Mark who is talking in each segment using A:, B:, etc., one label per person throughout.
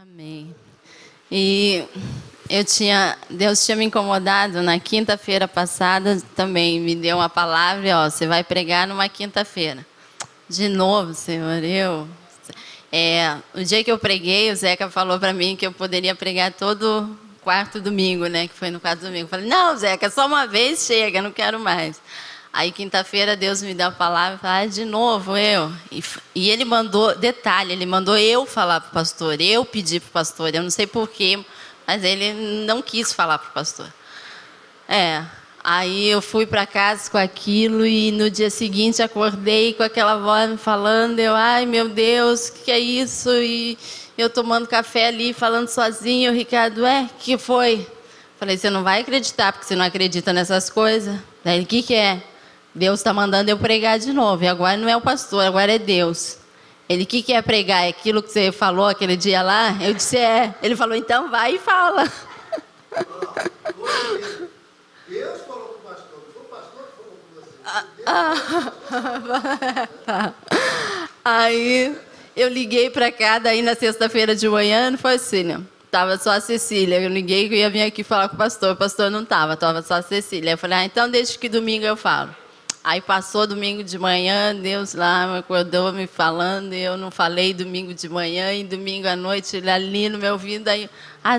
A: Amém. E Deus tinha me incomodado na quinta-feira passada, também me deu uma palavra, ó, você vai pregar numa quinta-feira. De novo, Senhor, o dia que eu preguei, o Zeca falou para mim que eu poderia pregar todo quarto domingo, né, que foi no quarto domingo. Eu falei, não, Zeca, só uma vez chega, não quero mais. Aí, quinta-feira, Deus me deu a palavra e falou, de novo, eu. E ele mandou, detalhe, ele mandou eu falar para o pastor, eu pedir para o pastor, eu não sei porquê, mas ele não quis falar para o pastor. Aí eu fui para casa com aquilo e no dia seguinte acordei com aquela voz me falando, ai meu Deus, o que é isso? E eu tomando café ali, falando sozinho, o Ricardo, que foi? Falei, você não vai acreditar, porque você não acredita nessas coisas. Daí ele, o que é? Deus está mandando eu pregar de novo, e agora não é o pastor, agora é Deus. Ele, o que é pregar? É aquilo que você falou aquele dia lá? Eu disse, é. Ele falou, então vai e fala.
B: Deus falou com o pastor, não foi o pastor que falou com você.
A: Tá. Aí eu liguei para cá, daí na sexta-feira de manhã, não foi assim, não. Tava só a Cecília, eu liguei que eu ia vir aqui falar com o pastor não tava só a Cecília. Eu falei, então deixa que domingo eu falo. Aí passou domingo de manhã, Deus lá me acordou me falando, e eu não falei domingo de manhã, e domingo à noite ele ali no meu ouvido, aí,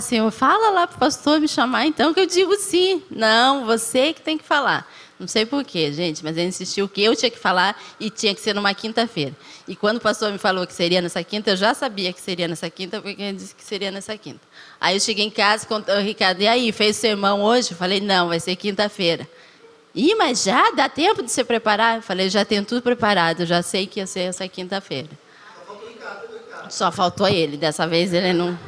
A: Senhor, fala lá para o pastor me chamar então, que eu digo sim. Não, você que tem que falar. Não sei porquê, gente, mas ele insistiu que eu tinha que falar e tinha que ser numa quinta-feira. E quando o pastor me falou que seria nessa quinta, eu já sabia que seria nessa quinta, porque ele disse que seria nessa quinta. Aí eu cheguei em casa, contou, Ricardo, e aí, fez sermão hoje? Eu falei, não, vai ser quinta-feira. Mas já dá tempo de se preparar? Eu falei, já tenho tudo preparado, já sei que ia ser essa quinta-feira. Só faltou ele, dessa vez ele não...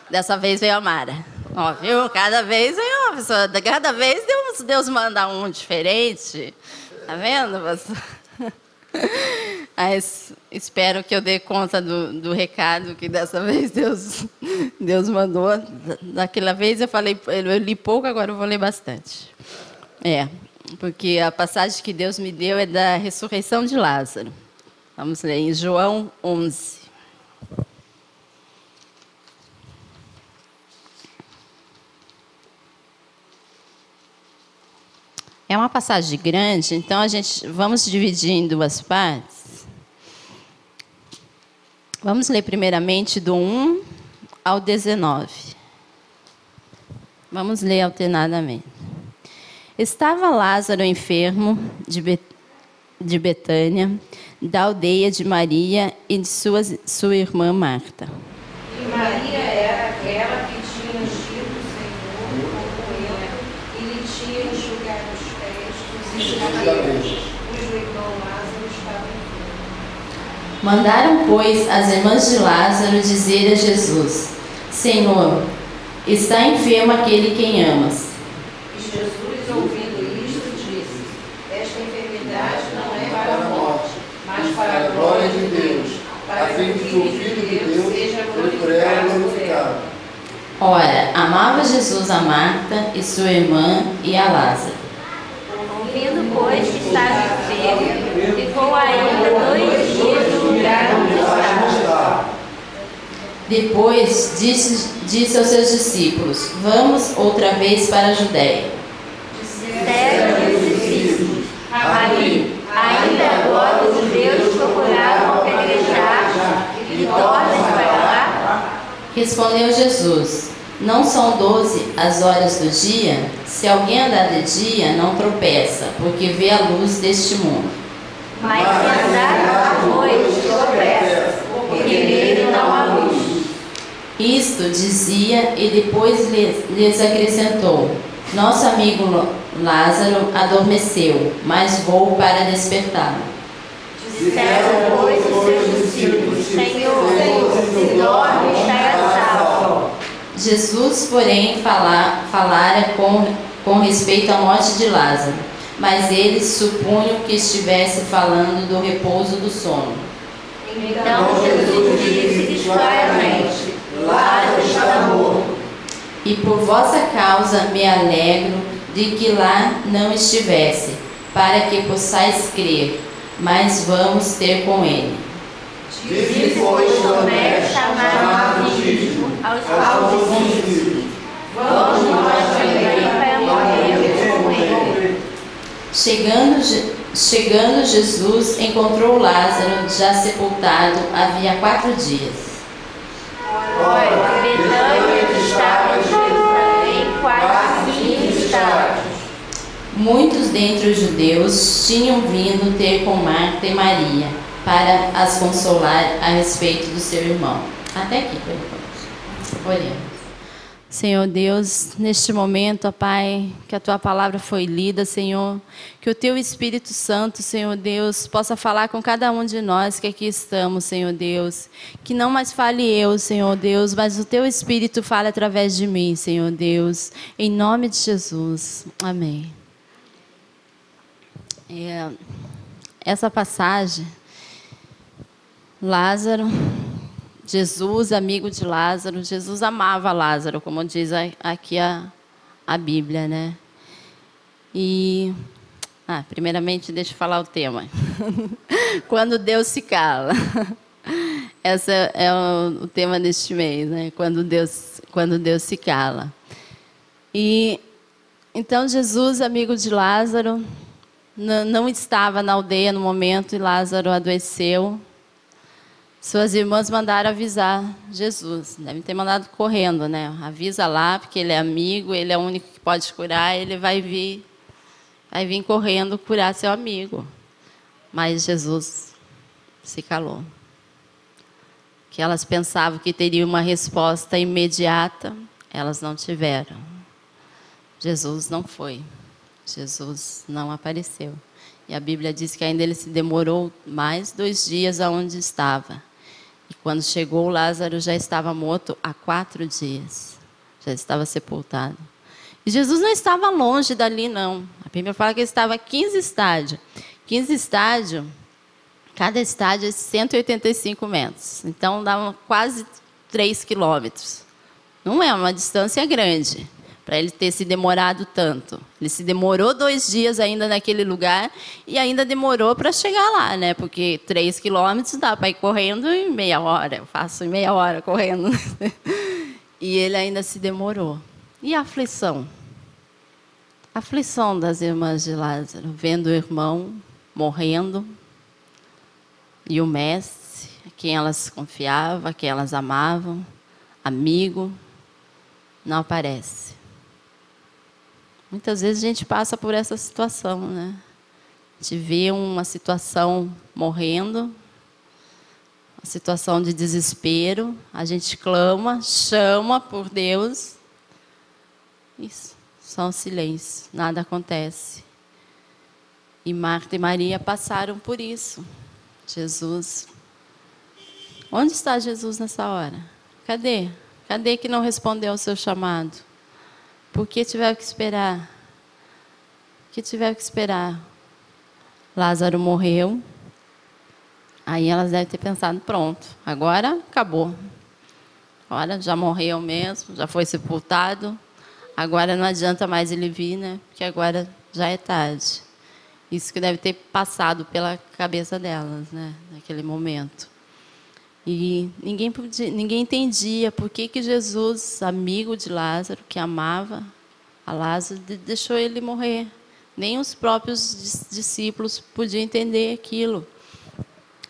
A: Dessa vez veio a Mara. Ó, viu? Cada vez veio uma pessoa, cada vez Deus manda um diferente. Tá vendo? Mas espero que eu dê conta do recado que dessa vez Deus mandou. Daquela vez eu li pouco, agora eu vou ler bastante. Porque a passagem que Deus me deu é da ressurreição de Lázaro. Vamos ler em João 11. É uma passagem grande, então vamos dividir em duas partes. Vamos ler primeiramente do 1 ao 19. Vamos ler alternadamente. Estava Lázaro enfermo de Betânia, da aldeia de Maria e de sua irmã Marta.
C: E Maria era aquela que tinha ungido o Senhor com óleo e lhe tinha enxugado os pés dos cabelos, cujo irmão Lázaro estava enfermo.
A: Mandaram, pois, as irmãs de Lázaro dizer a Jesus, Senhor, está enfermo aquele quem amas.
C: E Jesus, ouvindo isto, disse, esta enfermidade não é para a morte, mas para a glória de Deus, para que o Filho de Deus seja glorificado por ela.
A: Ora, amava Jesus a Marta e sua irmã e a Lázaro.
D: Ouvindo, pois, que estava enfermo, ficou ainda 2 dias no lugar onde estava.
A: Depois disse aos seus discípulos, vamos outra vez para a Judéia.
D: Disseram os discípulos, Rabi, ainda agora os judeus procuraram apedrejar e tornas para lá?
A: Respondeu Jesus, não são 12 as horas do dia? Se alguém andar de dia, não tropeça, porque vê a luz deste mundo.
D: Mas se andar à noite, tropeça, porque nele não há luz.
A: Isto dizia e depois lhes acrescentou, nosso amigo Lázaro adormeceu, mas vou para despertá-lo.
D: Disseram, pois, os seus discípulos, Senhor, se dorme, estará salvo.
A: Jesus, porém, falara com respeito à morte de Lázaro, mas eles supunham que estivesse falando do repouso do sono.
D: Então Jesus disse claramente, Lázaro está morto.
A: E por vossa causa me alegro de que lá não estivesse, para que possais crer, mas vamos ter com ele.
D: Disse, pois, Tomé, chamado Dídimo, aos seus discípulos: vamos nós também para morrer com ele.
A: Chegando Jesus, encontrou Lázaro já sepultado havia 4 dias.
D: Ora, Betânia estava de Jerusalém, quase 5 estados.
A: Muitos dentre os judeus tinham vindo ter com Marta e Maria para as consolar a respeito do seu irmão. Até aqui, por enquanto. Oremos. Senhor Deus, neste momento, ó Pai, que a Tua palavra foi lida, Senhor, que o Teu Espírito Santo, Senhor Deus, possa falar com cada um de nós que aqui estamos, Senhor Deus, que não mais fale eu, Senhor Deus, mas o Teu Espírito fale através de mim, Senhor Deus, em nome de Jesus. Amém. Essa passagem, Lázaro, Jesus, amigo de Lázaro, Jesus amava Lázaro, como diz aqui a Bíblia, né? E, primeiramente, deixa eu falar o tema. Quando Deus se cala. Esse é o tema deste mês, né? Quando Deus se cala. E, então, Jesus, amigo de Lázaro, não estava na aldeia no momento e Lázaro adoeceu. Suas irmãs mandaram avisar Jesus. Devem ter mandado correndo, né? Avisa lá, porque ele é amigo, ele é o único que pode curar, ele vai vir correndo curar seu amigo. Mas Jesus se calou. Que elas pensavam que teria uma resposta imediata, elas não tiveram. Jesus não foi. Jesus não apareceu. E a Bíblia diz que ainda ele se demorou mais 2 dias aonde estava. E quando chegou, Lázaro já estava morto há 4 dias. Já estava sepultado. E Jesus não estava longe dali, não. A Bíblia fala que ele estava a 15 estádios. 15 estádios, cada estádio é 185 metros. Então, dá quase 3 quilômetros. Não é uma distância grande para ele ter se demorado tanto. Ele se demorou 2 dias ainda naquele lugar e ainda demorou para chegar lá, né? Porque 3 quilômetros dá para ir correndo em meia hora. Eu faço em meia hora correndo. E ele ainda se demorou. E a aflição? A aflição das irmãs de Lázaro, vendo o irmão morrendo e o mestre, a quem elas confiavam, a quem elas amavam, amigo, não aparece. Muitas vezes a gente passa por essa situação, né? A gente vê uma situação morrendo, uma situação de desespero, a gente clama, chama por Deus, isso, só um silêncio, nada acontece. E Marta e Maria passaram por isso. Jesus, onde está Jesus nessa hora? Cadê? Cadê que não respondeu ao seu chamado? Por que tiveram que esperar? Por que tiveram que esperar? Lázaro morreu. Aí elas devem ter pensado, pronto, agora acabou. Agora já morreu mesmo, já foi sepultado. Agora não adianta mais ele vir, né? Porque agora já é tarde. Isso que deve ter passado pela cabeça delas, né? Naquele momento. E ninguém entendia por que Jesus, amigo de Lázaro, que amava a Lázaro, deixou ele morrer. Nem os próprios discípulos podiam entender aquilo.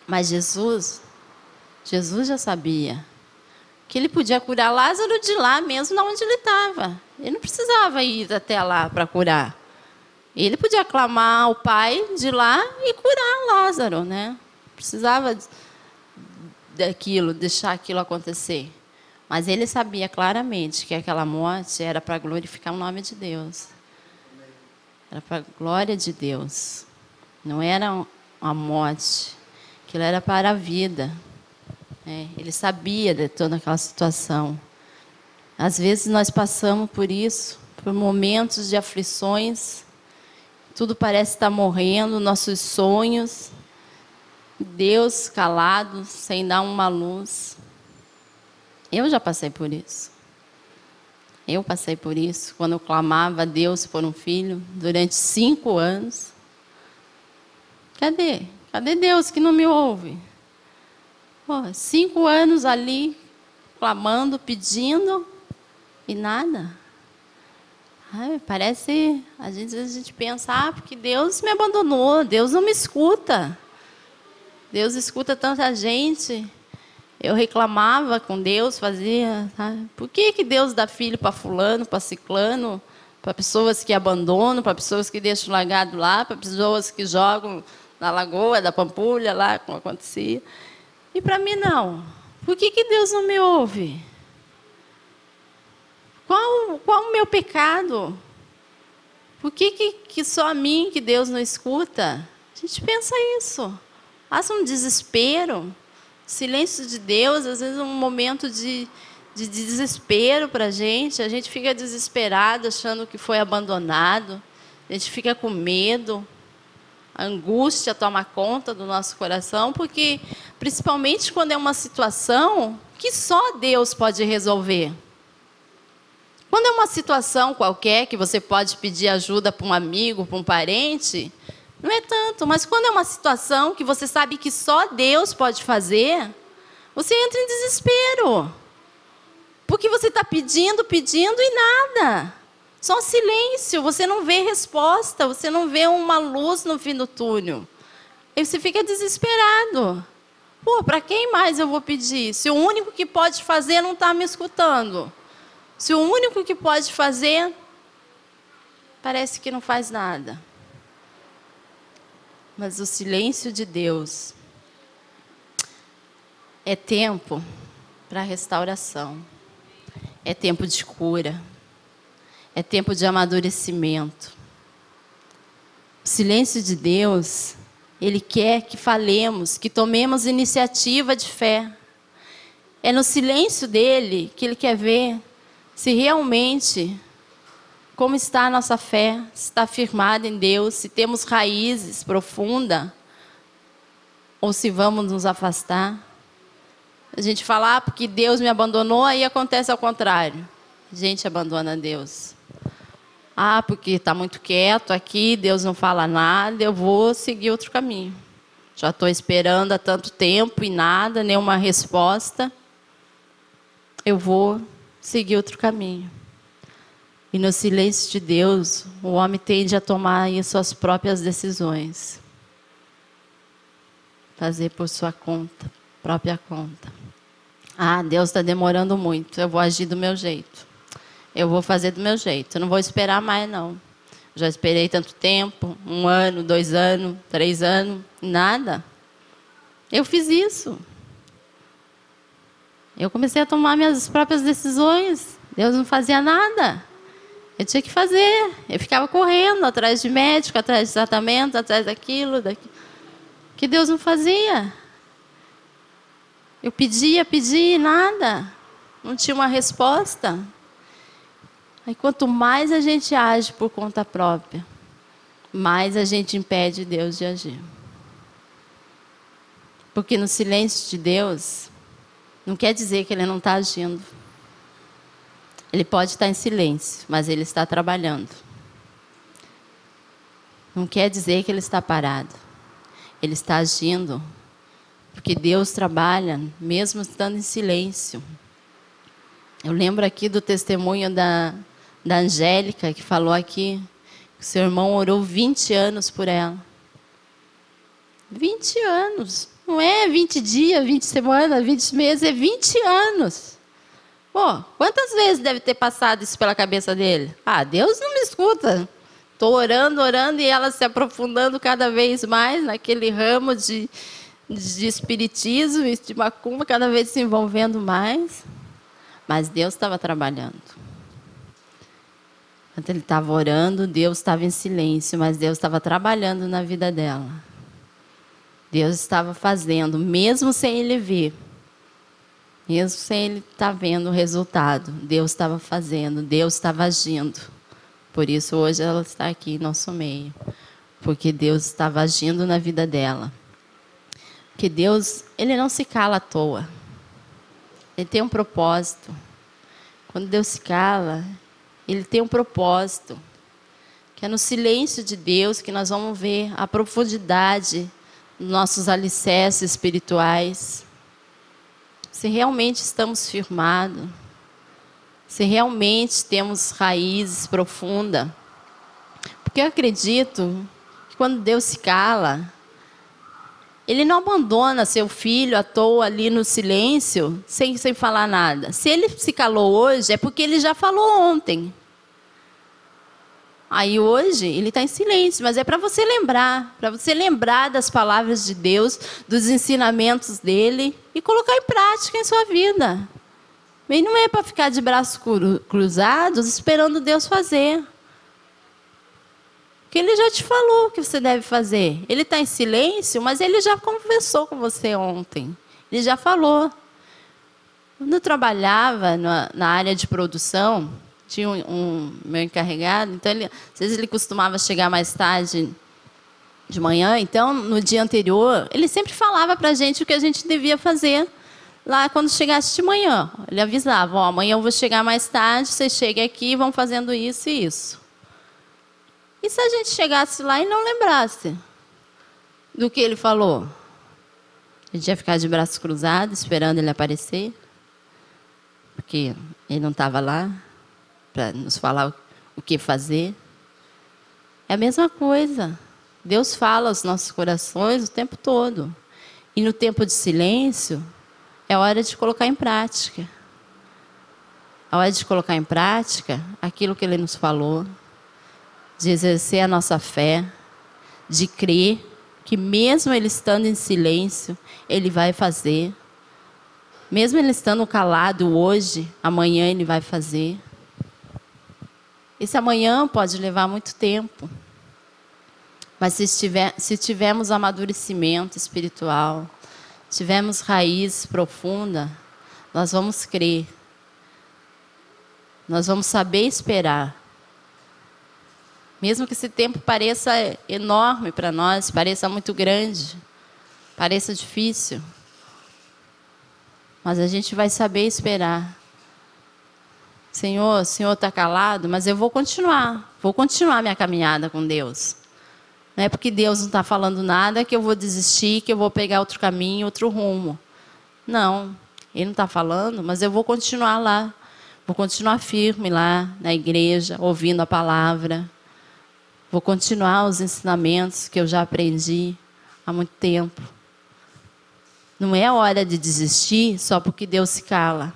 A: Mas Jesus já sabia que ele podia curar Lázaro de lá mesmo, de onde ele estava. Ele não precisava ir até lá para curar. Ele podia clamar ao Pai de lá e curar Lázaro, né? Precisava daquilo, deixar aquilo acontecer. Mas ele sabia claramente que aquela morte era para glorificar o nome de Deus. Era para a glória de Deus. Não era uma morte, aquilo era para a vida. Ele sabia de toda aquela situação. Às vezes nós passamos por isso, por momentos de aflições. Tudo parece estar morrendo, nossos sonhos. Deus calado, sem dar uma luz. Eu já passei por isso. Eu passei por isso, quando eu clamava a Deus por um filho, durante 5 anos. Cadê? Cadê Deus que não me ouve? 5 anos ali, clamando, pedindo e nada. Ai, parece, a gente pensa, porque Deus me abandonou, Deus não me escuta. Deus escuta tanta gente. Eu reclamava com Deus, fazia, sabe? Por que Deus dá filho para fulano, para ciclano, para pessoas que abandonam, para pessoas que deixam largado lá, para pessoas que jogam na lagoa da Pampulha, lá, como acontecia. E para mim, não. Por que Deus não me ouve? Qual o meu pecado? Por que só a mim que Deus não escuta? A gente pensa isso. Passa um desespero. Silêncio de Deus, às vezes, é um momento de desespero para a gente fica desesperado, achando que foi abandonado, a gente fica com medo, a angústia toma conta do nosso coração, porque, principalmente quando é uma situação que só Deus pode resolver. Quando é uma situação qualquer, que você pode pedir ajuda para um amigo, para um parente, não é tanto, mas quando é uma situação que você sabe que só Deus pode fazer, você entra em desespero. Porque você está pedindo e nada. Só silêncio, você não vê resposta, você não vê uma luz no fim do túnel. Aí você fica desesperado. Pô, para quem mais eu vou pedir? Se o único que pode fazer não está me escutando. Se o único que pode fazer, parece que não faz nada. Mas o silêncio de Deus é tempo para restauração. É tempo de cura. É tempo de amadurecimento. O silêncio de Deus, Ele quer que falemos, que tomemos iniciativa de fé. É no silêncio dele que Ele quer ver se realmente, como está a nossa fé, se está firmada em Deus, se temos raízes profundas, ou se vamos nos afastar. A gente fala, porque Deus me abandonou, aí acontece ao contrário. A gente abandona Deus. Porque está muito quieto aqui, Deus não fala nada, eu vou seguir outro caminho. Já estou esperando há tanto tempo e nada, nenhuma resposta. Eu vou seguir outro caminho. E no silêncio de Deus, o homem tende a tomar aí suas próprias decisões. Fazer por sua conta, própria conta. Deus está demorando muito, eu vou agir do meu jeito. Eu vou fazer do meu jeito, eu não vou esperar mais, não. Já esperei tanto tempo, 1 ano, 2 anos, 3 anos, nada. Eu fiz isso. Eu comecei a tomar minhas próprias decisões. Deus não fazia nada. Eu tinha que fazer. Eu ficava correndo atrás de médico, atrás de tratamento, atrás daquilo. Que Deus não fazia. Eu pedia, e nada. Não tinha uma resposta. Aí quanto mais a gente age por conta própria, mais a gente impede Deus de agir. Porque no silêncio de Deus, não quer dizer que Ele não está agindo. Ele pode estar em silêncio, mas Ele está trabalhando. Não quer dizer que Ele está parado. Ele está agindo, porque Deus trabalha, mesmo estando em silêncio. Eu lembro aqui do testemunho da Angélica, que falou aqui, que o seu irmão orou 20 anos por ela. 20 anos. Não é 20 dias, 20 semanas, 20 meses, é 20 anos. Pô, quantas vezes deve ter passado isso pela cabeça dele? Deus não me escuta. Estou orando, e ela se aprofundando cada vez mais naquele ramo de espiritismo e de macumba, cada vez se envolvendo mais. Mas Deus estava trabalhando. Enquanto ele estava orando, Deus estava em silêncio, mas Deus estava trabalhando na vida dela. Deus estava fazendo, mesmo sem ele ver. Mesmo sem ele estar vendo o resultado. Deus estava fazendo, Deus estava agindo. Por isso hoje ela está aqui em nosso meio. Porque Deus estava agindo na vida dela. Porque Deus, Ele não se cala à toa. Ele tem um propósito. Quando Deus se cala, Ele tem um propósito. Que é no silêncio de Deus que nós vamos ver a profundidade dos nossos alicerces espirituais. se realmente estamos firmados, se realmente temos raízes profundas. Porque eu acredito que quando Deus se cala, Ele não abandona seu filho à toa ali no silêncio, sem falar nada. Se Ele se calou hoje, é porque Ele já falou ontem. Aí hoje Ele está em silêncio, mas é para você lembrar das palavras de Deus, dos ensinamentos dEle e colocar em prática em sua vida. E não é para ficar de braços cruzados esperando Deus fazer. Porque Ele já te falou o que você deve fazer. Ele está em silêncio, mas Ele já conversou com você ontem. Ele já falou. Quando eu trabalhava na área de produção, tinha meu encarregado, então às vezes ele costumava chegar mais tarde de manhã, então no dia anterior, ele sempre falava para a gente o que a gente devia fazer lá quando chegasse de manhã. Ele avisava, ó, amanhã eu vou chegar mais tarde, vocês cheguem aqui e vão fazendo isso e isso. E se a gente chegasse lá e não lembrasse do que ele falou? A gente ia ficar de braços cruzados, esperando ele aparecer? Porque ele não estava lá para nos falar o que fazer. É a mesma coisa. Deus fala aos nossos corações o tempo todo. E no tempo de silêncio, é hora de colocar em prática. É hora de colocar em prática aquilo que Ele nos falou, de exercer a nossa fé, de crer que mesmo Ele estando em silêncio, Ele vai fazer. Mesmo Ele estando calado hoje, amanhã Ele vai fazer. Esse amanhã pode levar muito tempo. Mas se tivermos amadurecimento espiritual, tivermos raiz profunda, nós vamos crer. Nós vamos saber esperar. Mesmo que esse tempo pareça enorme para nós, pareça muito grande, pareça difícil, mas a gente vai saber esperar. Senhor, o Senhor está calado, mas eu vou continuar minha caminhada com Deus. Não é porque Deus não está falando nada que eu vou desistir, que eu vou pegar outro caminho, outro rumo. Não, Ele não está falando, mas eu vou continuar lá. Vou continuar firme lá na igreja, ouvindo a palavra. Vou continuar os ensinamentos que eu já aprendi há muito tempo. Não é hora de desistir só porque Deus se cala.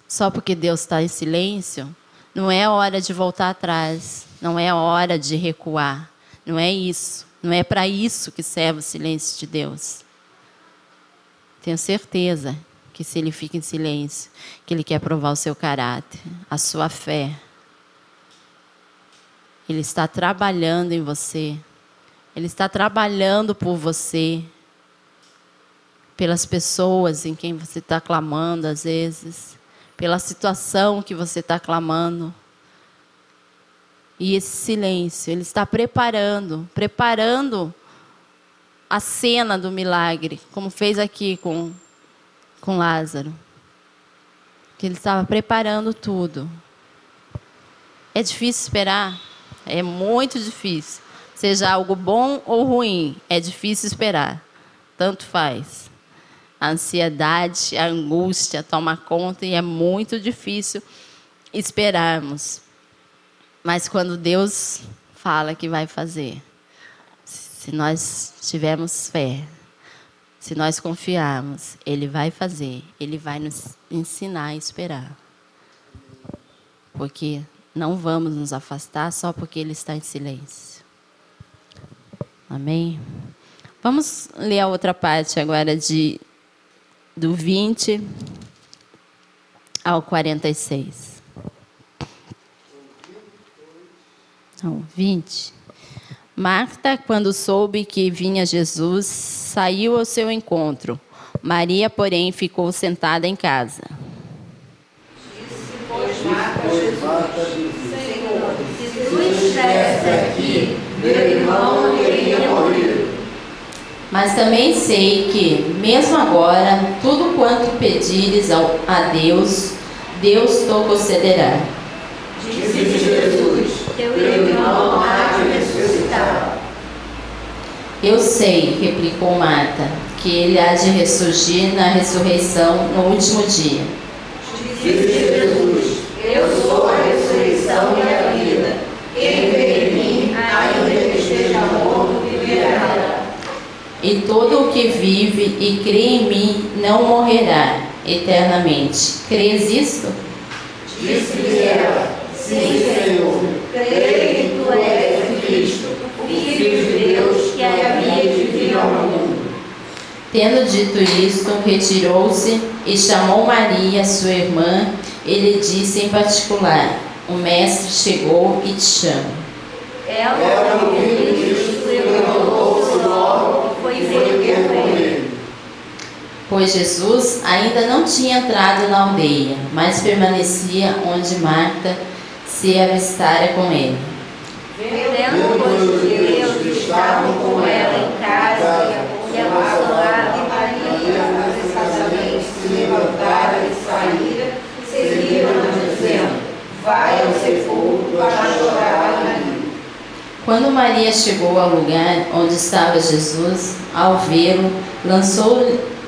A: Só porque Deus está em silêncio, não é hora de voltar atrás. Não é hora de recuar. Não é isso. Não é para isso que serve o silêncio de Deus. Tenho certeza que se Ele fica em silêncio, que Ele quer provar o seu caráter, a sua fé. Ele está trabalhando em você. Ele está trabalhando por você. Pelas pessoas em quem você está clamando, às vezes. Pela situação que você está clamando. E esse silêncio, Ele está preparando a cena do milagre, como fez aqui com Lázaro. Que Ele estava preparando tudo. É difícil esperar? É muito difícil. Seja algo bom ou ruim, é difícil esperar. Tanto faz. A ansiedade, a angústia toma conta e é muito difícil esperarmos. Mas quando Deus fala que vai fazer, se nós tivermos fé, se nós confiarmos, Ele vai fazer. Ele vai nos ensinar a esperar. Porque não vamos nos afastar só porque Ele está em silêncio. Amém? Vamos ler a outra parte agora do 20 ao 46. Não, 20. Marta, quando soube que vinha Jesus, saiu ao seu encontro. Maria, porém, ficou sentada em casa.
C: Disse, pois, Marta, Jesus, Senhor, se tu estivesse aqui, meu irmão não teria morrido.
A: Mas também sei que, mesmo agora, tudo quanto pedires a Deus, Deus te concederá.
C: Disse Jesus, teu irmão há de ressuscitar.
A: Eu sei, replicou Marta, que ele há de ressurgir na ressurreição no último dia.
C: Disse Jesus: Eu sou a ressurreição e a vida. Quem crê em mim, ainda que esteja morto, viverá.
A: E todo o que vive e crê em mim não morrerá eternamente. Crês isto?
C: Disse-lhe ela: Sim, Senhor. Creio que tu és o Cristo, o Filho de Deus, que havia de vir ao mundo.
A: Tendo dito isto, retirou-se e chamou Maria, sua irmã, e lhe disse em particular: O Mestre chegou e te chama.
C: Ela, ouvindo isto, levantou-se logo e foi ter com ele.
A: Pois Jesus ainda não tinha entrado na aldeia, mas permanecia onde Marta se avistara com ele.
C: Vendo, pois, os judeus que estavam com ela em casa e a consolaram, e Maria apressadamente se levantara e saíra, e seguiram-na dizendo: Vai ao sepulcro para chorar ali.
A: Quando Maria chegou ao lugar onde estava Jesus, ao vê-lo,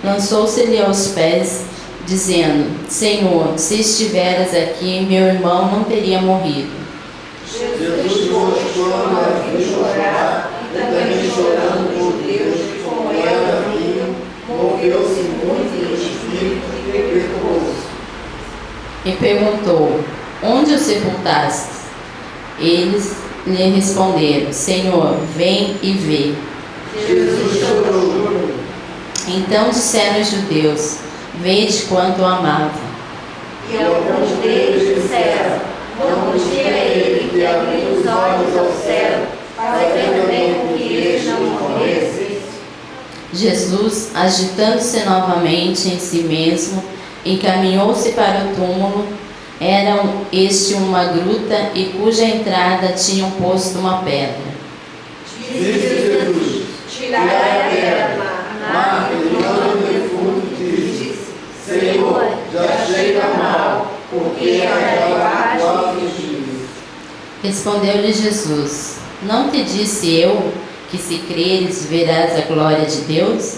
A: lançou-se-lhe aos pés, dizendo: Senhor, se estiveras aqui, meu irmão não teria morrido.
B: Jesus mostrou a viu chorar, e também chorando por Deus que com ela vinha, moveu-se muito em espírito e perturbou-se.
A: E perguntou: Onde o sepultaste? Eles lhe responderam: Senhor, vem e vê.
B: Jesus chorou.
A: Então disseram os judeus: Vede quanto o amava.
C: E alguns deles disseram: Não podia ele ter abrido os olhos ao céu, fazendo bem com que ele não morresse?
A: Jesus, agitando-se novamente em si mesmo, encaminhou-se para o túmulo. Era este uma gruta e cuja entrada tinham posto uma pedra.
B: Disse Jesus:
C: Tirai a pedra.
B: Marta, irmã do defunto, disse: Senhor, já chega mal, porque já há 4 dias.
A: Respondeu-lhe Jesus: Não te disse eu que se creres verás a glória de Deus?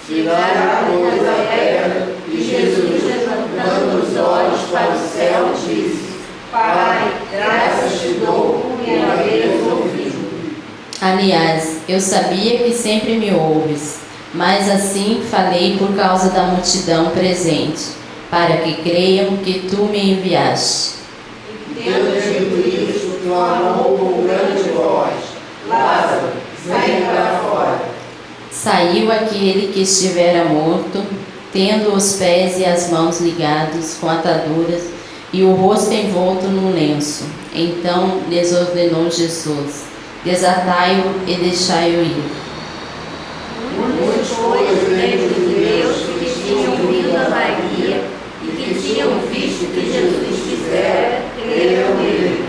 B: Tiraram, pois, a pedra, e Jesus, levantando os olhos para o céu, disse: Pai, graças te dou por me haveres ouvido.
A: Aliás, eu sabia que sempre me ouves, mas assim falei por causa da multidão presente, para que creiam que tu me enviaste.
B: Tendo dito isso, clamou com grande voz: Lázaro, vem para fora.
A: Saiu aquele que estivera morto, tendo os pés e as mãos ligados com ataduras e o rosto envolto num lenço. Então lhes ordenou Jesus: Desatai-o e deixai-o ir.
C: Muitos, pois, dentre os judeus que tinham vindo a Maria e que tinham visto o que Jesus fizera, creram nele.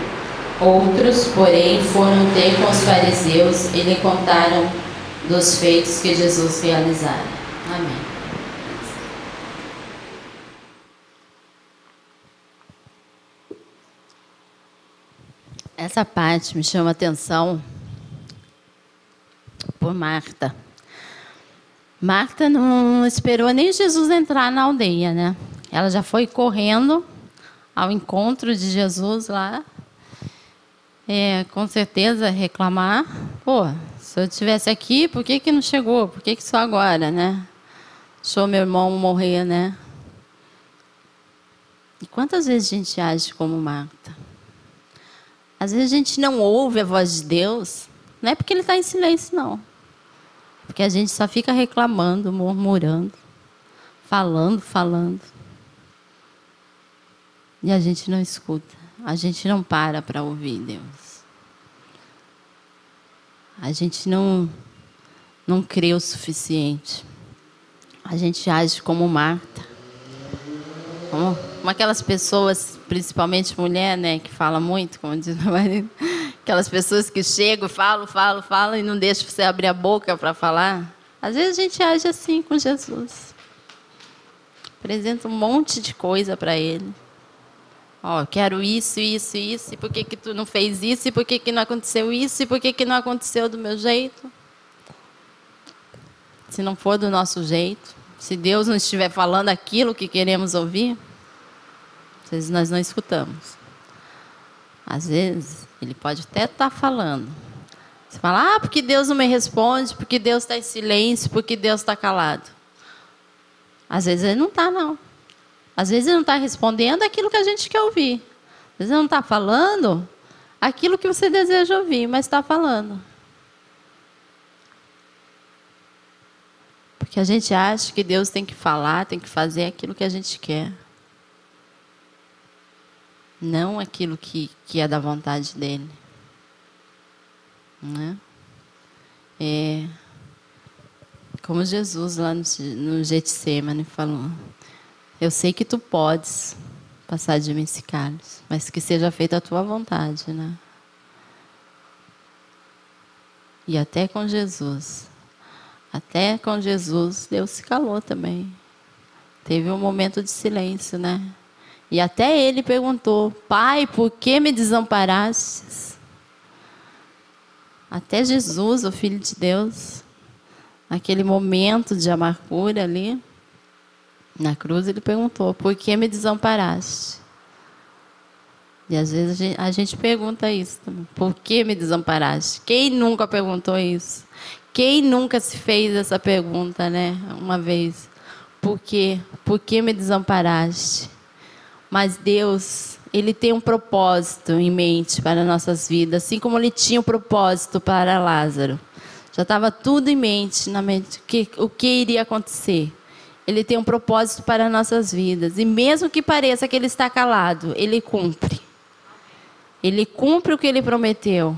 A: Outros, porém, foram ter com os fariseus e lhe contaram dos feitos que Jesus realizara. Amém. Essa parte me chama a atenção por Marta. Marta não esperou nem Jesus entrar na aldeia, né? Ela já foi correndo ao encontro de Jesus lá. Com certeza reclamar: Pô, se eu estivesse aqui, por que não chegou? Por que só agora, né? Deixou meu irmão morrer, né? E quantas vezes a gente age como Marta? Às vezes a gente não ouve a voz de Deus, não é porque Ele está em silêncio, não. Porque a gente só fica reclamando, murmurando, falando. E a gente não escuta. A gente não para ouvir Deus. A gente não crê o suficiente. A gente age como Marta. Como aquelas pessoas, principalmente mulher, né, que fala muito, como diz meu marido. Aquelas pessoas que chegam, falam e não deixam você abrir a boca para falar. Às vezes a gente age assim com Jesus. Apresenta um monte de coisa para Ele. Quero isso, e por que tu não fez isso, e por que não aconteceu isso, e por que não aconteceu do meu jeito? se não for do nosso jeito, se Deus não estiver falando aquilo que queremos ouvir, às vezes nós não escutamos. Às vezes, Ele pode até estar falando. Você fala, porque Deus não me responde, porque Deus está em silêncio, porque Deus está calado. Às vezes Ele não está, não. Às vezes Ele não está respondendo aquilo que a gente quer ouvir. Às vezes Ele não está falando aquilo que você deseja ouvir, mas está falando. Porque a gente acha que Deus tem que falar, tem que fazer aquilo que a gente quer. Não aquilo que é da vontade dEle. Né? Como Jesus lá no Getsemane falou, eu sei que tu podes passar de mim esse cálice, mas que seja feita a tua vontade, né? E até com Jesus, Deus se calou também. Teve um momento de silêncio, né? E até Ele perguntou, Pai, por que me desamparastes? Até Jesus, o Filho de Deus, naquele momento de amargura ali, na cruz, Ele perguntou, por que me desamparaste? E às vezes a gente pergunta isso também, por que me desamparaste? Quem nunca perguntou isso? Quem nunca se fez essa pergunta, né? Uma vez, por quê? Por que me desamparaste? Mas Deus, Ele tem um propósito em mente para nossas vidas, assim como Ele tinha um propósito para Lázaro. Já estava tudo em mente, na mente, o que iria acontecer. Ele tem um propósito para nossas vidas. E mesmo que pareça que Ele está calado, Ele cumpre. Ele cumpre o que Ele prometeu.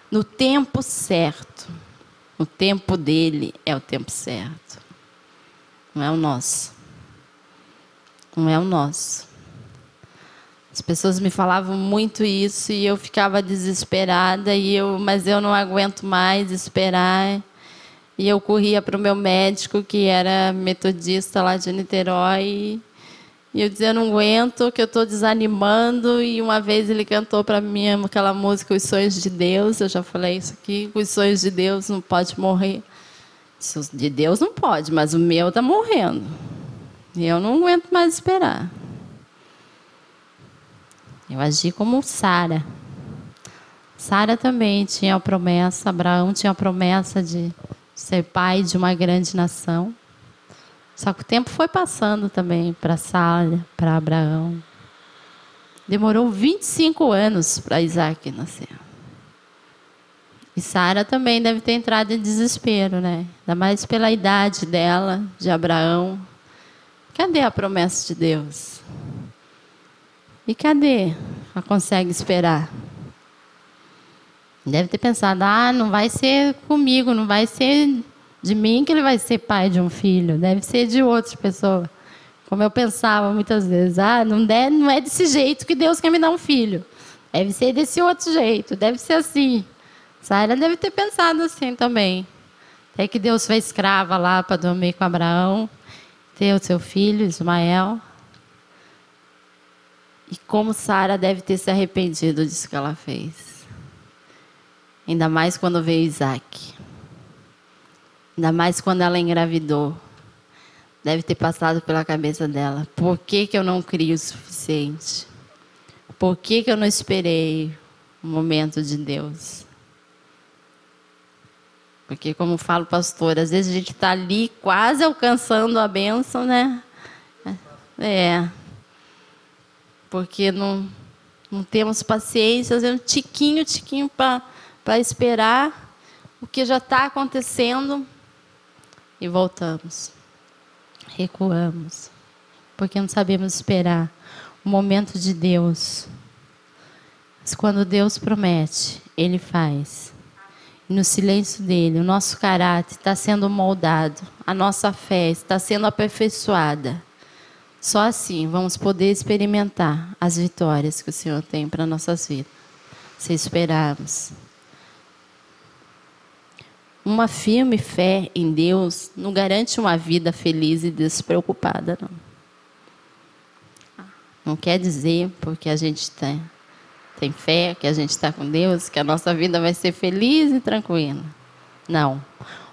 A: No tempo certo. O tempo dEle é o tempo certo. Não é o nosso. Não é o nosso. As pessoas me falavam muito isso e eu ficava desesperada, mas eu não aguento mais esperar. E eu corria para o meu médico, que era metodista lá de Niterói, e eu dizia, eu não aguento, que eu estou desanimando. E uma vez ele cantou para mim aquela música, Os Sonhos de Deus. Eu já falei isso aqui, os sonhos de Deus não pode morrer. Os de Deus não pode, mas o meu está morrendo. E eu não aguento mais esperar. Eu agi como Sara. Sara também tinha a promessa, Abraão tinha a promessa de ser pai de uma grande nação. Só que o tempo foi passando também para Sara, para Abraão. Demorou 25 anos para Isaac nascer. E Sara também deve ter entrado em desespero, né? Ainda mais pela idade dela, de Abraão. Cadê a promessa de Deus? E cadê? Ela consegue esperar. Deve ter pensado, não vai ser comigo, não vai ser de mim que ele vai ser pai de um filho. Deve ser de outra pessoa. Como eu pensava muitas vezes, não é desse jeito que Deus quer me dar um filho. Deve ser desse outro jeito, deve ser assim. Sara deve ter pensado assim também. Até que Deus fez escrava lá para dormir com Abraão, ter o seu filho, Ismael. E como Sara deve ter se arrependido disso que ela fez. Ainda mais quando veio Isaac. Ainda mais quando ela engravidou. Deve ter passado pela cabeça dela. Por que eu não crio o suficiente? Por que eu não esperei o momento de Deus? Porque, como fala o pastor, às vezes a gente está ali quase alcançando a bênção, né? Porque não temos paciência, às vezes um tiquinho para esperar o que já está acontecendo e voltamos, recuamos, porque não sabemos esperar o momento de Deus. Mas quando Deus promete, Ele faz. E no silêncio dEle, o nosso caráter está sendo moldado, a nossa fé está sendo aperfeiçoada. Só assim vamos poder experimentar as vitórias que o Senhor tem para nossas vidas. Se esperarmos. Uma firme fé em Deus não garante uma vida feliz e despreocupada, não. Não quer dizer, porque a gente tem fé, que a gente está com Deus, que a nossa vida vai ser feliz e tranquila. Não.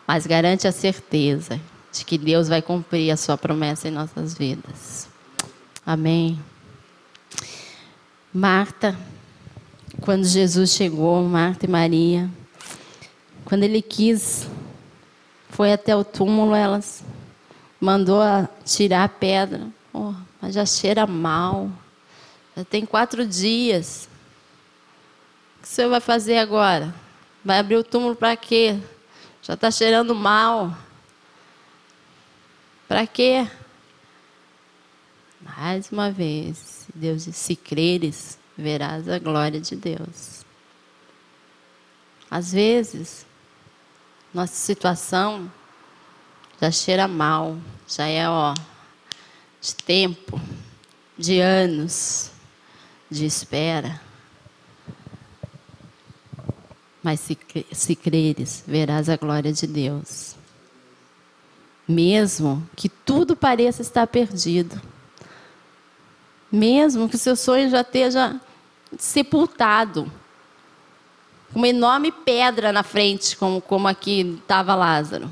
A: mas garante a certeza de que Deus vai cumprir a sua promessa em nossas vidas. Amém. Marta, quando Jesus chegou, Marta e Maria, quando ele quis, foi até o túmulo, elas mandou tirar a pedra. Oh, mas já cheira mal. Já tem 4 dias. O que o senhor vai fazer agora? Vai abrir o túmulo para quê? Já está cheirando mal. Para quê? Mais uma vez, Deus disse, se creres, verás a glória de Deus. Às vezes, nossa situação já cheira mal, já é de tempo, de anos, de espera. Mas se creres, verás a glória de Deus. Mesmo que tudo pareça estar perdido, mesmo que o seu sonho já esteja sepultado, uma enorme pedra na frente, como aqui estava Lázaro,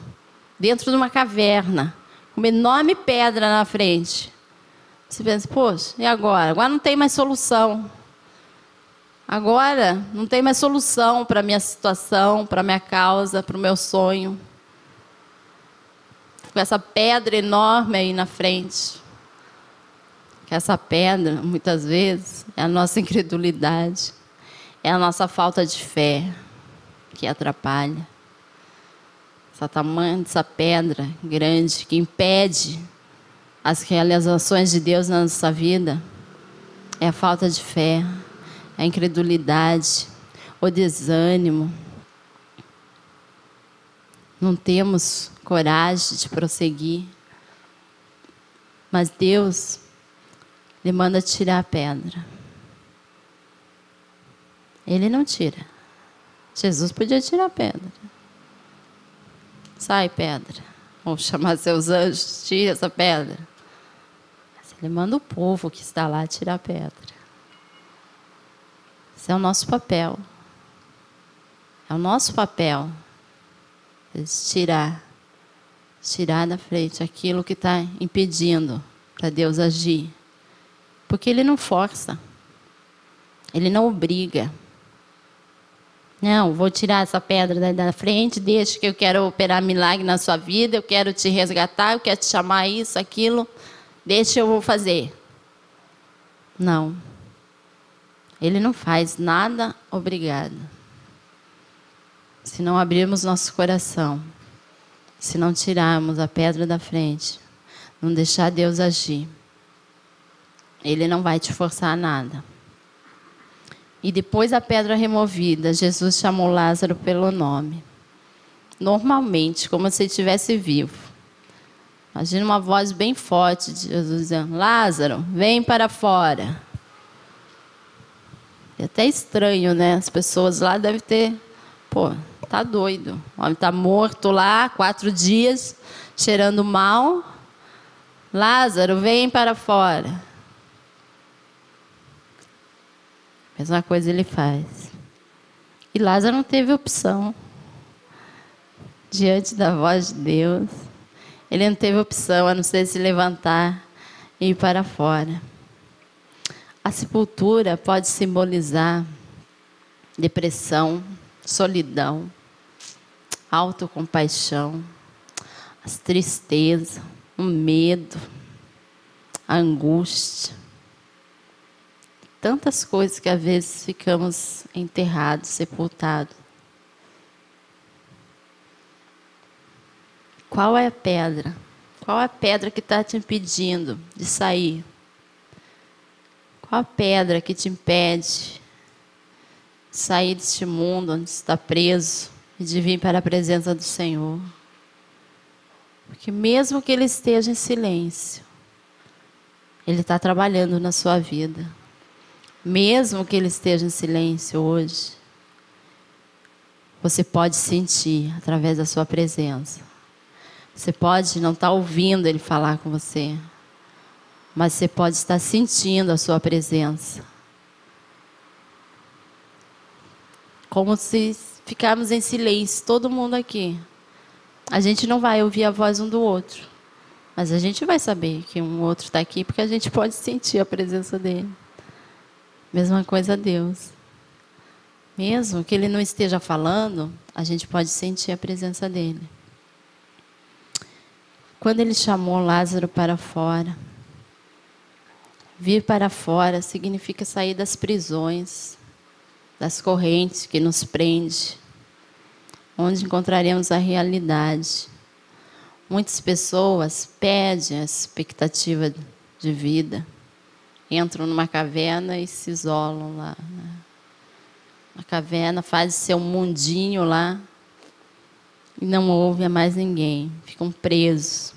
A: dentro de uma caverna, uma enorme pedra na frente. Você pensa, poxa, e agora? Agora não tem mais solução. Agora não tem mais solução para a minha situação, para a minha causa, para o meu sonho. Com essa pedra enorme aí na frente. Que essa pedra, muitas vezes, é a nossa incredulidade. É a nossa falta de fé que atrapalha. Esse tamanho dessa pedra grande que impede as realizações de Deus na nossa vida é a falta de fé, a incredulidade, o desânimo. Não temos coragem de prosseguir. Mas Deus, Ele manda tirar a pedra. Ele não tira. Jesus podia tirar a pedra. Sai, pedra. Vamos chamar seus anjos, tira essa pedra. Mas Ele manda o povo que está lá tirar a pedra. Esse é o nosso papel. É o nosso papel. Tirar da frente aquilo que está impedindo para Deus agir. Porque Ele não força. Ele não obriga. Não, vou tirar essa pedra daí da frente, deixa que eu quero operar milagre na sua vida, eu quero te resgatar, eu quero te chamar isso, aquilo, deixa eu vou fazer. Não. Ele não faz nada obrigado. Se não abrirmos nosso coração, se não tirarmos a pedra da frente, não deixar Deus agir, Ele não vai te forçar a nada. E depois da pedra removida, Jesus chamou Lázaro pelo nome. Normalmente, como se ele estivesse vivo. Imagina uma voz bem forte de Jesus dizendo, Lázaro, vem para fora. É até estranho, né? As pessoas lá devem ter... Pô, tá doido. O homem tá morto lá, 4 dias, cheirando mal. Lázaro, vem para fora. Mesma coisa ele faz. E Lázaro não teve opção. Diante da voz de Deus, ele não teve opção a não ser se levantar e ir para fora. A sepultura pode simbolizar depressão, solidão, autocompaixão, as tristezas, o medo, a angústia. Tantas coisas que às vezes ficamos enterrados, sepultados. Qual é a pedra? Qual é a pedra que está te impedindo de sair? Qual a pedra que te impede de sair deste mundo onde está preso e de vir para a presença do Senhor? Porque mesmo que Ele esteja em silêncio, Ele está trabalhando na sua vida. Mesmo que Ele esteja em silêncio hoje, você pode sentir através da sua presença. Você pode não estar ouvindo Ele falar com você, mas você pode estar sentindo a sua presença. Como se ficarmos em silêncio, todo mundo aqui. A gente não vai ouvir a voz um do outro, mas a gente vai saber que um outro está aqui, porque a gente pode sentir a presença dele. Mesma coisa a Deus. Mesmo que ele não esteja falando, a gente pode sentir a presença dele. Quando ele chamou Lázaro para fora, vir para fora significa sair das prisões, das correntes que nos prende, onde encontraremos a realidade. Muitas pessoas perdem a expectativa de vida, entram numa caverna e se isolam lá. Na caverna, fazem seu mundinho lá e não ouvem a mais ninguém, ficam presos.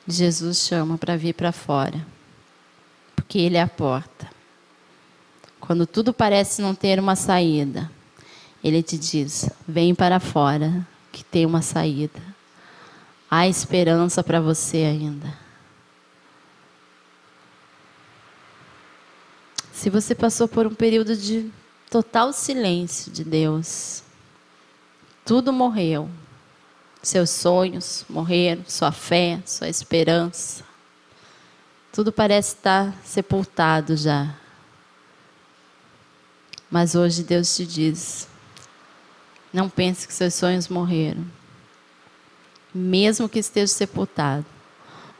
A: Jesus chama para vir para fora, porque Ele é a porta. Quando tudo parece não ter uma saída, Ele te diz: vem para fora, que tem uma saída. Há esperança para você ainda. Se você passou por um período de total silêncio de Deus, tudo morreu. Seus sonhos morreram, sua fé, sua esperança. Tudo parece estar sepultado já. Mas hoje Deus te diz: não pense que seus sonhos morreram. Mesmo que esteja sepultado,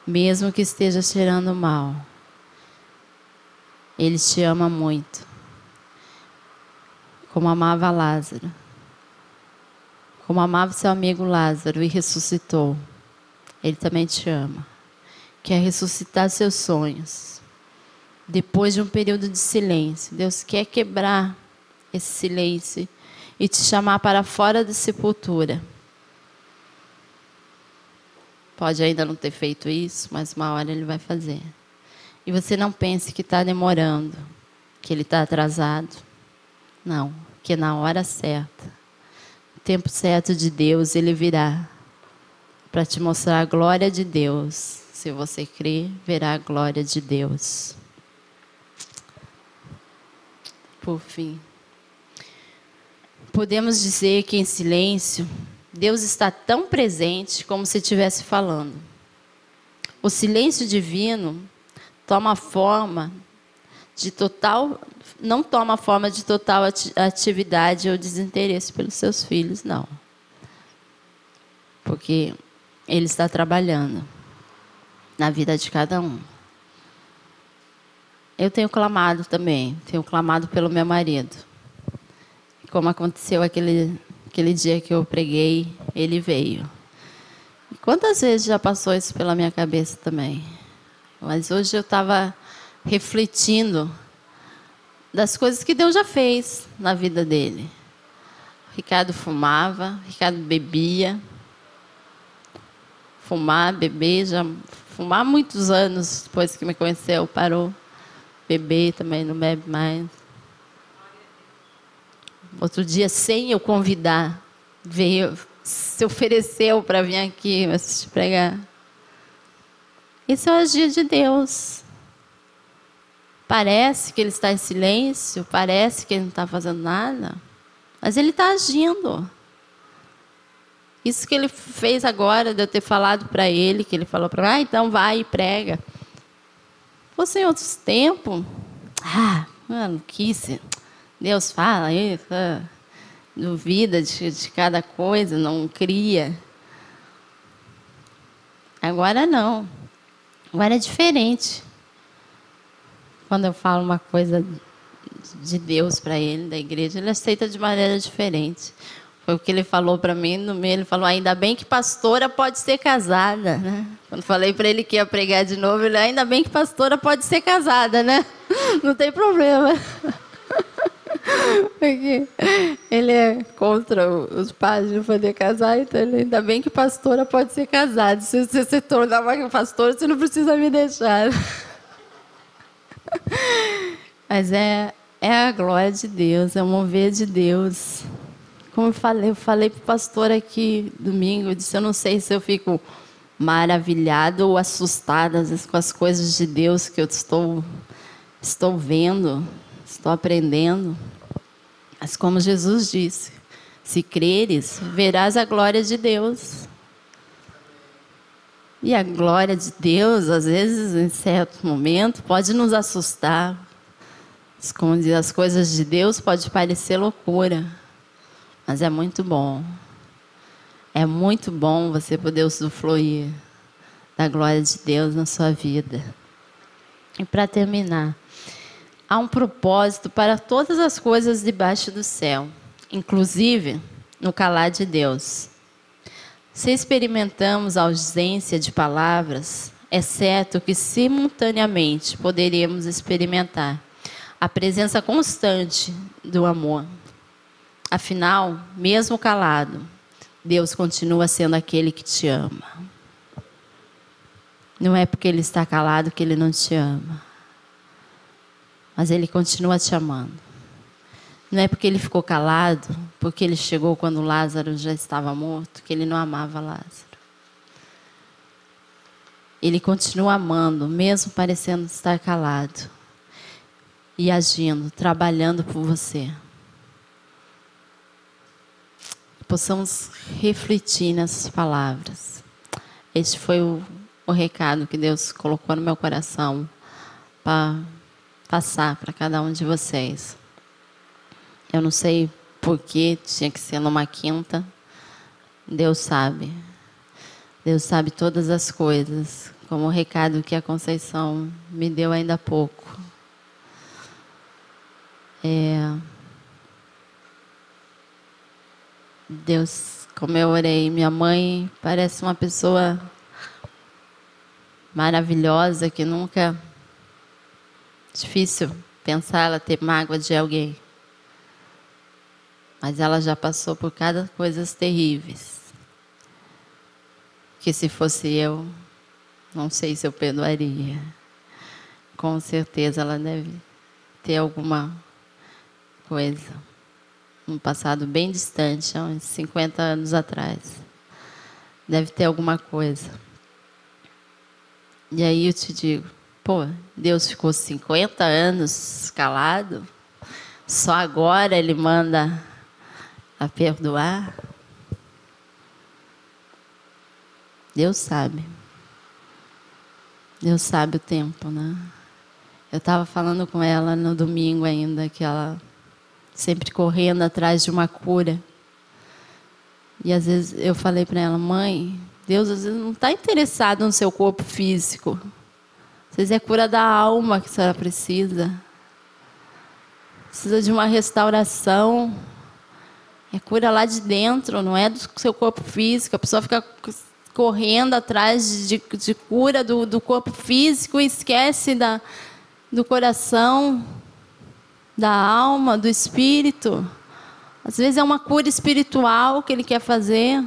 A: mesmo que esteja cheirando mal, Ele te ama muito. Como amava Lázaro. Como amava seu amigo Lázaro e ressuscitou. Ele também te ama. Quer ressuscitar seus sonhos. Depois de um período de silêncio, Deus quer quebrar esse silêncio e te chamar para fora da sepultura. Pode ainda não ter feito isso, mas uma hora Ele vai fazer. E você não pense que está demorando, que Ele está atrasado. Não, que na hora certa, no tempo certo de Deus, Ele virá para te mostrar a glória de Deus. Se você crer, verá a glória de Deus. Por fim, podemos dizer que em silêncio, Deus está tão presente como se estivesse falando. O silêncio divino toma forma de total, não toma forma de total atividade ou desinteresse pelos seus filhos, não. Porque Ele está trabalhando na vida de cada um. Eu tenho clamado também, tenho clamado pelo meu marido. Como aconteceu aquele dia que eu preguei, ele veio. E quantas vezes já passou isso pela minha cabeça também? Mas hoje eu estava refletindo das coisas que Deus já fez na vida dele. O Ricardo fumava, o Ricardo bebia. Fumar, beber, já fumar há muitos anos depois que me conheceu, parou. Beber também, não bebe mais. Outro dia, sem eu convidar, veio, se ofereceu para vir aqui assistir pregar. Esse é o agir de Deus. Parece que Ele está em silêncio, parece que Ele não está fazendo nada, mas Ele está agindo. Isso que Ele fez agora, de eu ter falado para Ele, que Ele falou para mim, então vai e prega. Fosse em outros tempos, mano, Deus fala isso, duvida de cada coisa, não cria. Agora não. Agora é diferente. Quando eu falo uma coisa de Deus para Ele, da igreja, Ele aceita de maneira diferente. Foi o que Ele falou para mim, no meio Ele falou, ainda bem que pastora pode ser casada, né? Quando falei para Ele que ia pregar de novo, Ele, ainda bem que pastora pode ser casada, né? Não tem problema. Porque Ele é contra os pais de poder casar, então Ele, ainda bem que pastora pode ser casada. Se você se tornar uma pastora, você não precisa me deixar. Mas é a glória de Deus, é o mover de Deus. Como eu falei para o pastor aqui domingo, eu disse, eu não sei se eu fico maravilhada ou assustada às vezes, com as coisas de Deus que eu estou vendo, estou aprendendo. Mas como Jesus disse, se creres, verás a glória de Deus. E a glória de Deus, às vezes, em certo momento, pode nos assustar. Esconde as coisas de Deus, pode parecer loucura, mas é muito bom. É muito bom você poder usufruir da glória de Deus na sua vida. E para terminar, há um propósito para todas as coisas debaixo do céu, inclusive no calar de Deus. Se experimentamos a ausência de palavras, é certo que simultaneamente poderíamos experimentar a presença constante do amor. Afinal, mesmo calado, Deus continua sendo aquele que te ama. Não é porque Ele está calado que Ele não te ama, mas Ele continua te amando. Não é porque Ele ficou calado, porque Ele chegou quando Lázaro já estava morto, que Ele não amava Lázaro. Ele continua amando, mesmo parecendo estar calado. E agindo, trabalhando por você. Possamos refletir nessas palavras. Este foi o recado que Deus colocou no meu coração para passar para cada um de vocês. Eu não sei por que tinha que ser numa quinta. Deus sabe. Deus sabe todas as coisas. Como o recado que a Conceição me deu ainda há pouco. Deus, como eu orei, minha mãe parece uma pessoa maravilhosa que nunca... Difícil pensar ela ter mágoa de alguém. Mas ela já passou por cada coisas terríveis. Que se fosse eu, não sei se eu perdoaria. Com certeza ela deve ter alguma coisa. Um passado bem distante, há uns 50 anos atrás. Deve ter alguma coisa. E aí eu te digo, pô, Deus ficou 50 anos calado, só agora Ele manda a perdoar? Deus sabe. Deus sabe o tempo, né? Eu estava falando com ela no domingo ainda, que ela sempre correndo atrás de uma cura. E às vezes eu falei para ela, mãe, Deus às vezes não está interessado no seu corpo físico. Às vezes é cura da alma que a senhora precisa. Precisa de uma restauração. É cura lá de dentro, não é do seu corpo físico. A pessoa fica correndo atrás de cura do corpo físico e esquece do coração, da alma, do espírito. Às vezes é uma cura espiritual que Ele quer fazer,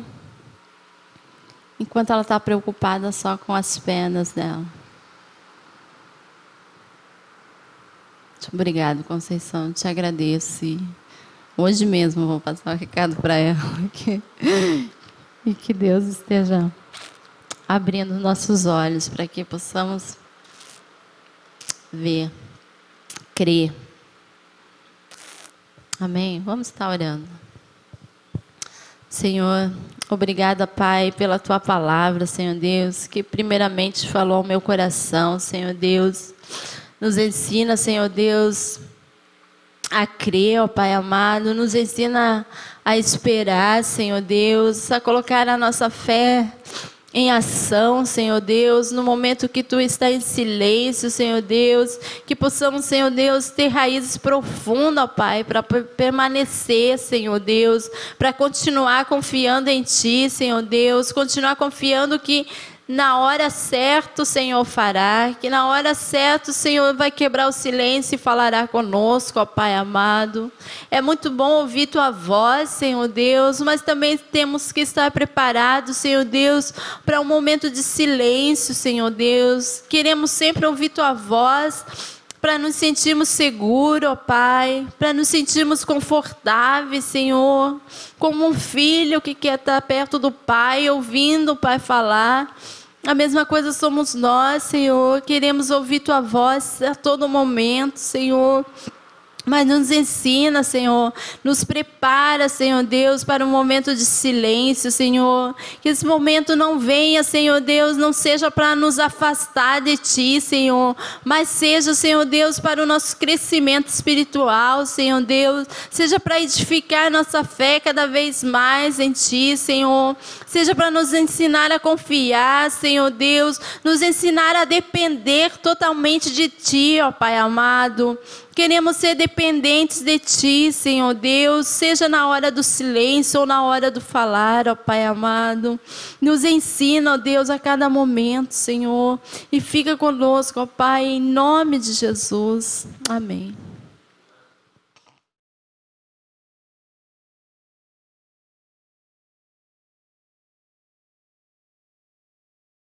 A: enquanto ela está preocupada só com as pernas dela. Muito obrigada, Conceição. Te agradeço. E hoje mesmo vou passar o recado para ela. E que Deus esteja abrindo nossos olhos para que possamos ver, crer. Amém? Vamos estar orando. Senhor, obrigada, Pai, pela Tua palavra, Senhor Deus, que primeiramente falou ao meu coração, Senhor Deus. Nos ensina, Senhor Deus, a crer, ó Pai amado. Nos ensina a esperar, Senhor Deus, a colocar a nossa fé em ação, Senhor Deus, no momento que Tu está em silêncio, Senhor Deus, que possamos, Senhor Deus, ter raízes profundas, ó Pai, para permanecer, Senhor Deus, para continuar confiando em Ti, Senhor Deus, continuar confiando que na hora certa o Senhor fará, que na hora certa o Senhor vai quebrar o silêncio e falará conosco, ó Pai amado. É muito bom ouvir Tua voz, Senhor Deus, mas também temos que estar preparados, Senhor Deus, para um momento de silêncio, Senhor Deus. Queremos sempre ouvir Tua voz, para nos sentirmos seguros, ó Pai, para nos sentirmos confortáveis, Senhor, como um filho que quer estar perto do Pai, ouvindo o Pai falar. A mesma coisa somos nós, Senhor, queremos ouvir Tua voz a todo momento, Senhor. Mas nos ensina, Senhor, nos prepara, Senhor Deus, para um momento de silêncio, Senhor. Que esse momento não venha, Senhor Deus, não seja para nos afastar de Ti, Senhor, mas seja, Senhor Deus, para o nosso crescimento espiritual, Senhor Deus. Seja para edificar nossa fé cada vez mais em Ti, Senhor. Seja para nos ensinar a confiar, Senhor Deus, nos ensinar a depender totalmente de Ti, ó Pai amado. Queremos ser dependentes de Ti, Senhor Deus, seja na hora do silêncio ou na hora do falar, ó Pai amado. Nos ensina, ó Deus, a cada momento, Senhor. E fica conosco, ó Pai, em nome de Jesus. Amém.